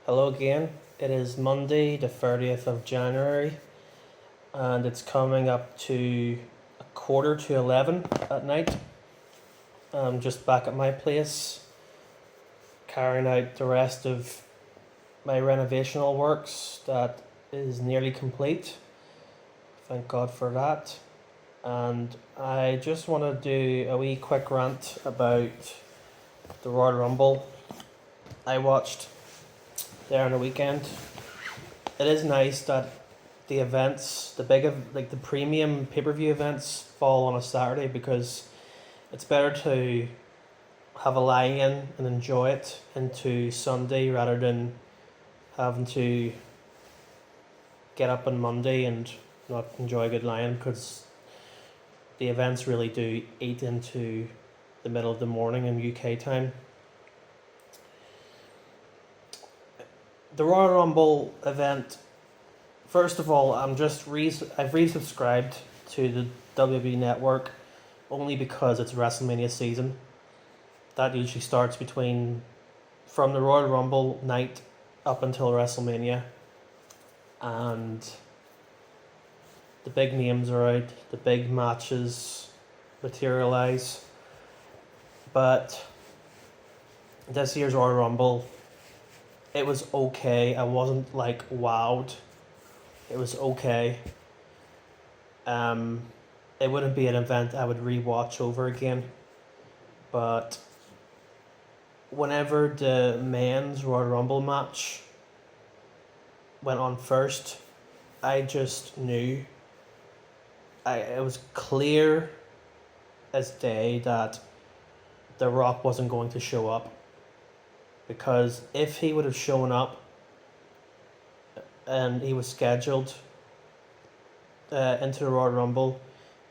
Hello again. It is Monday, the 30th of January, and it's coming up to a quarter to 11 at night. I'm just back at my place, carrying out the rest of my renovational works that is nearly complete. Thank God for that. And I just want to do a wee quick rant about the Royal Rumble I watched there on the weekend. It is nice that the events, the premium pay-per-view events fall on a Saturday, because it's better to have a lie-in and enjoy it into Sunday rather than having to get up on Monday and not enjoy a good lie-in, because the events really do eat into the middle of the morning in UK time. The Royal Rumble event, first of all, I've resubscribed to the WWE Network only because it's WrestleMania season. That usually starts from the Royal Rumble night up until WrestleMania, and the big names are out, the big matches materialize. But this year's Royal Rumble, it was okay. I wasn't like wowed. It was okay. It wouldn't be an event I would rewatch over again. But whenever the men's Royal Rumble match went on first, I just knew. It was clear as day that The Rock wasn't going to show up. Because if he would have shown up and he was scheduled into the Royal Rumble,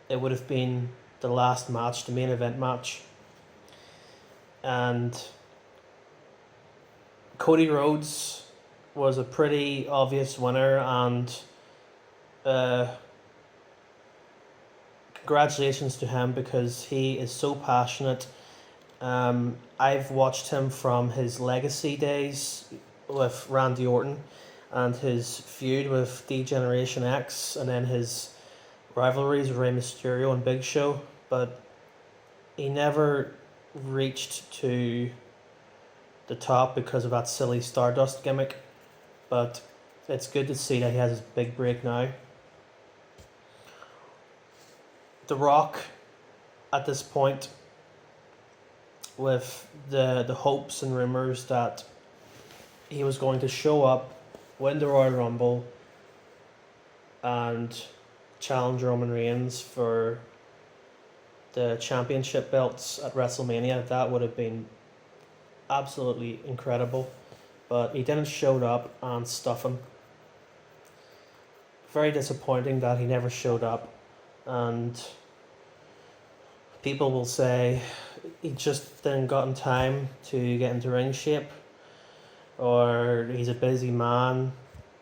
it would have been the last match, the main event match. And Cody Rhodes was a pretty obvious winner, and congratulations to him, because he is so passionate. I've watched him from his legacy days with Randy Orton and his feud with D-Generation X, and then his rivalries with Rey Mysterio and Big Show, but he never reached to the top because of that silly Stardust gimmick. But it's good to see that he has his big break now. The Rock, at this point, with the hopes and rumours that he was going to show up, win the Royal Rumble, and challenge Roman Reigns for the championship belts at WrestleMania, that would have been absolutely incredible. But he didn't show up and stuff him. Very disappointing that he never showed up, and people will say he just didn't got in time to get into ring shape, or he's a busy man,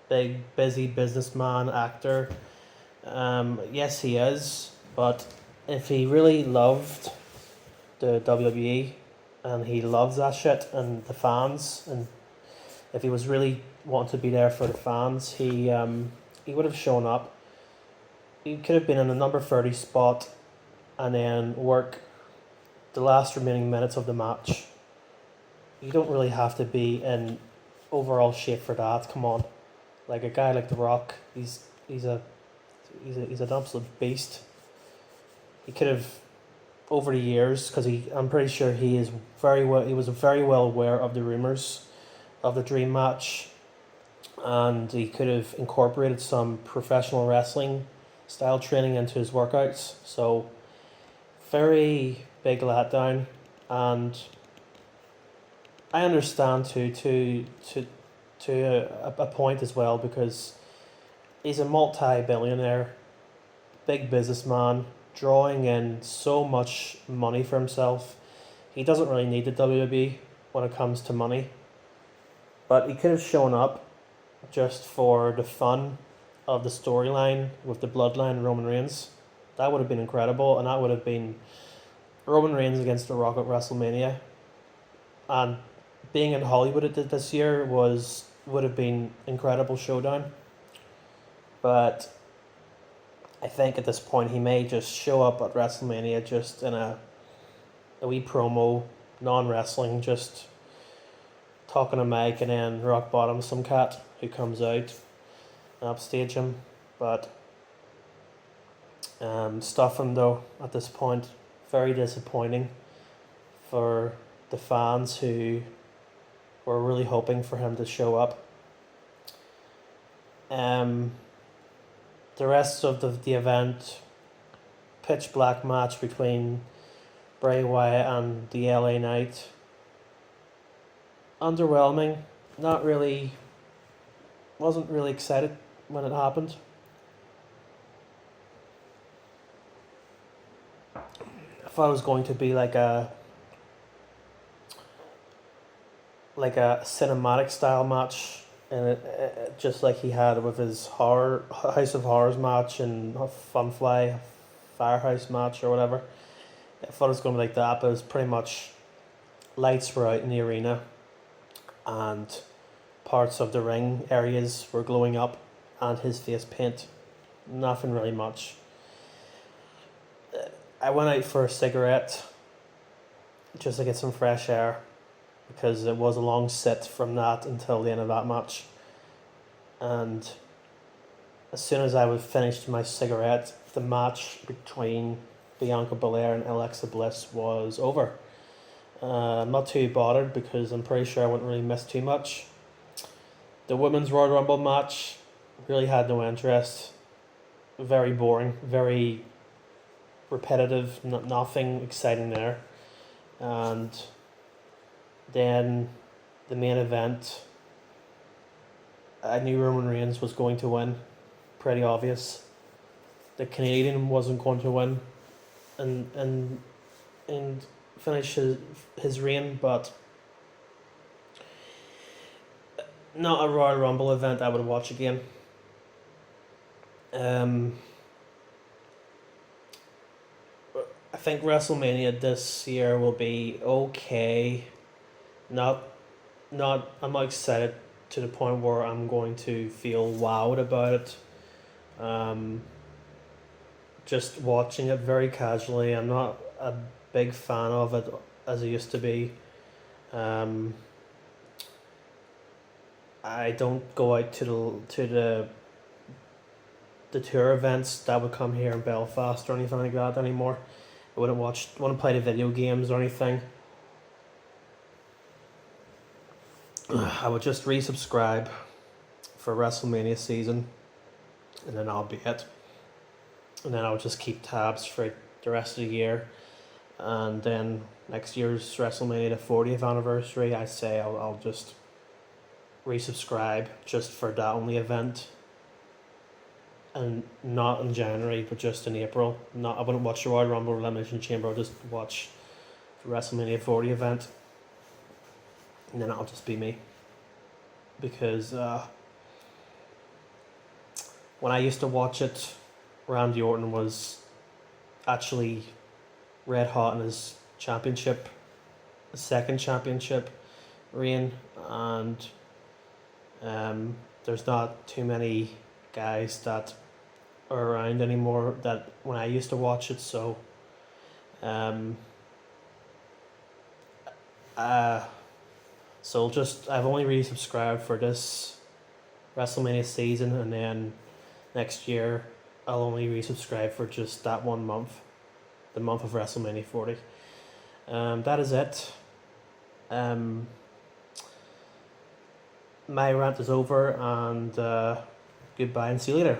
big busy businessman, actor. Yes, he is, but if he really loved the WWE and he loves that shit and the fans, and if he was really wanting to be there for the fans, he would have shown up. He could have been in a number 30 spot and then work the last remaining minutes of the match. You don't really have to be in overall shape for that. Come on, like a guy like The Rock, he's an absolute beast. He could have, over the years, because I'm pretty sure he was very well aware of the rumors of the dream match, and he could have incorporated some professional wrestling style training into his workouts. So very big letdown, and I understand to a point as well, because he's a multi-billionaire, big businessman, drawing in so much money for himself. He doesn't really need the WWE when it comes to money, but he could have shown up just for the fun of the storyline with the bloodline and Roman Reigns. That would have been incredible, and that would have been Roman Reigns against The Rock at WrestleMania. And being in Hollywood this year was would have been incredible showdown. But I think at this point he may just show up at WrestleMania just in a wee promo, non-wrestling, just talking to Mike, and then rock bottom some cat who comes out and upstage him. But stuffing though at this point, very disappointing for the fans who were really hoping for him to show up. The rest of the event, pitch black match between Bray Wyatt and the LA Knight. Underwhelming. Not really. Wasn't really excited when it happened. I thought it was going to be like a cinematic style match, and it just like he had with his House of Horrors match and Funfly Firehouse match or whatever. I thought it was going to be like that, but it was pretty much lights were out in the arena and parts of the ring areas were glowing up and his face paint. Nothing really much. I went out for a cigarette just to get some fresh air because it was a long sit from that until the end of that match. And as soon as I was finished my cigarette, the match between Bianca Belair and Alexa Bliss was over. I'm not too bothered because I'm pretty sure I wouldn't really miss too much. The Women's Royal Rumble match really had no interest. Very boring, very repetitive, nothing exciting there. And then the main event, I knew Roman Reigns was going to win, pretty obvious. The Canadian wasn't going to win and finish his reign, but not a Royal Rumble event I would watch again. I think WrestleMania this year will be okay. I'm not excited to the point where I'm going to feel wowed about it. Just watching it very casually. I'm not a big fan of it as I used to be. I don't go out to the tour events that would come here in Belfast or anything like that anymore. I wouldn't play the video games or anything. I would just resubscribe for WrestleMania season, and then I'll be it. And then I'll just keep tabs for the rest of the year. And then next year's WrestleMania, the 40th anniversary, I say I'll just resubscribe just for that only event. And not in January, but just in April. I wouldn't watch the Royal Rumble Elimination Chamber, I'll just watch the WrestleMania 40 event. And then that'll just be me. Because when I used to watch it, Randy Orton was actually red hot in his second championship reign, and there's not too many guys that are around anymore that when I used to watch it, so I've only really subscribed for this WrestleMania season, and then next year I'll only resubscribe for just that 1 month, the month of WrestleMania 40. That is it. My rant is over, and goodbye and see you later.